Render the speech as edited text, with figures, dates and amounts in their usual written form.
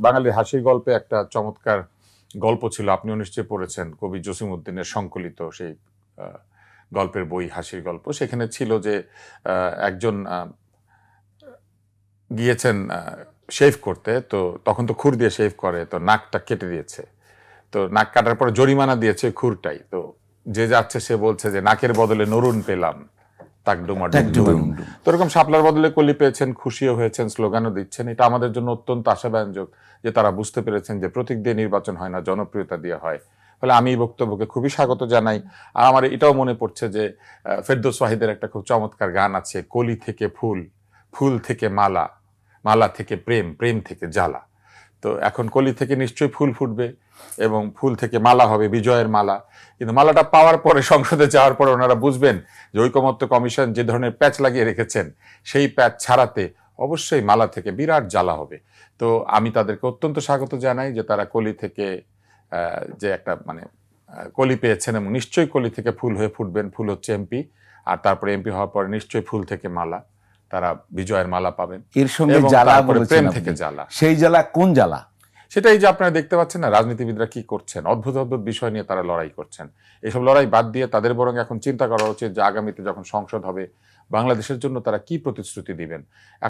বাঙালির হাসির গল্পে একটা চমৎকার গল্প ছিল, আপনিও নিশ্চয়ই পড়েছেন, কবি জসিমউদ্দিনের সংকলিত সেই গল্পের বই হাসির গল্প। সেখানে ছিল যে একজন গিয়েছেন শেভ করতে, তো তখন তো খুর দিয়ে শেভ করে, তো নাকটা কেটে দিয়েছে, তো নাক কাটার পরে জরিমানা দিয়েছে খুরটাই। তো যে যাচ্ছে সে বলছে যে নাকের বদলে নরুন পেলাম, তাকডুমা ডুমডুম। তো এরকম শাপলার বদলে কলি পেয়েছেন, খুশিও হয়েছেন, স্লোগানও দিচ্ছেন। এটা আমাদের জন্য অত্যন্ত আশাব্যঞ্জক যে তারা বুঝতে পেরেছেন যে প্রতীক দিয়ে নির্বাচন হয় না, জনপ্রিয়তা দিয়ে হয়। ফলে আমি এই বক্তব্যকে খুবই স্বাগত জানাই। আর আমার এটাও মনে পড়ছে যে ফেরদৌস ওয়াহিদের একটা খুব চমৎকার গান আছে, কলি থেকে ফুল, ফুল থেকে মালা, মালা থেকে প্রেম, প্রেম থেকে জ্বালা। তো এখন কলি থেকে নিশ্চয়ই ফুল ফুটবে এবং ফুল থেকে মালা হবে, বিজয়ের মালা। কিন্তু মালাটা পাওয়ার পরে, সংসদে যাওয়ার পরে ওনারা বুঝবেন যে ঐকমত্য কমিশন যে ধরনের প্যাচ লাগিয়ে রেখেছেন, সেই প্যাচ ছাড়াতে অবশ্যই মালা থেকে বিরাট জ্বালা হবে। তো আমি তাদেরকে অত্যন্ত স্বাগত জানাই যে তারা কলি থেকে যে একটা কলি পেয়েছেন, এবং নিশ্চয়ই কলি থেকে ফুল হয়ে ফুটবেন। ফুল হচ্ছে এমপি, আর তারপরে এমপি হওয়ার পরে নিশ্চয়ই ফুল থেকে মালা, তারা বিজয়ের মালা পাবেন। এর সঙ্গে জ্বালা বলেছেন, প্রেম থেকে জ্বালা। সেই জ্বালা কোন জ্বালা? সেটাই যে আপনারা দেখতে পাচ্ছেন না, রাজনীতিবিদরা কি করছেন, অদ্ভুত অদ্ভুত বিষয় নিয়ে তারা লড়াই করছেন। এসব লড়াই বাদ দিয়ে তাদের বরং এখন চিন্তা করা উচিত যে আগামীতে যখন সংসদ হবে, বাংলাদেশের জন্য তারা কি প্রতিশ্রুতি দিবেন।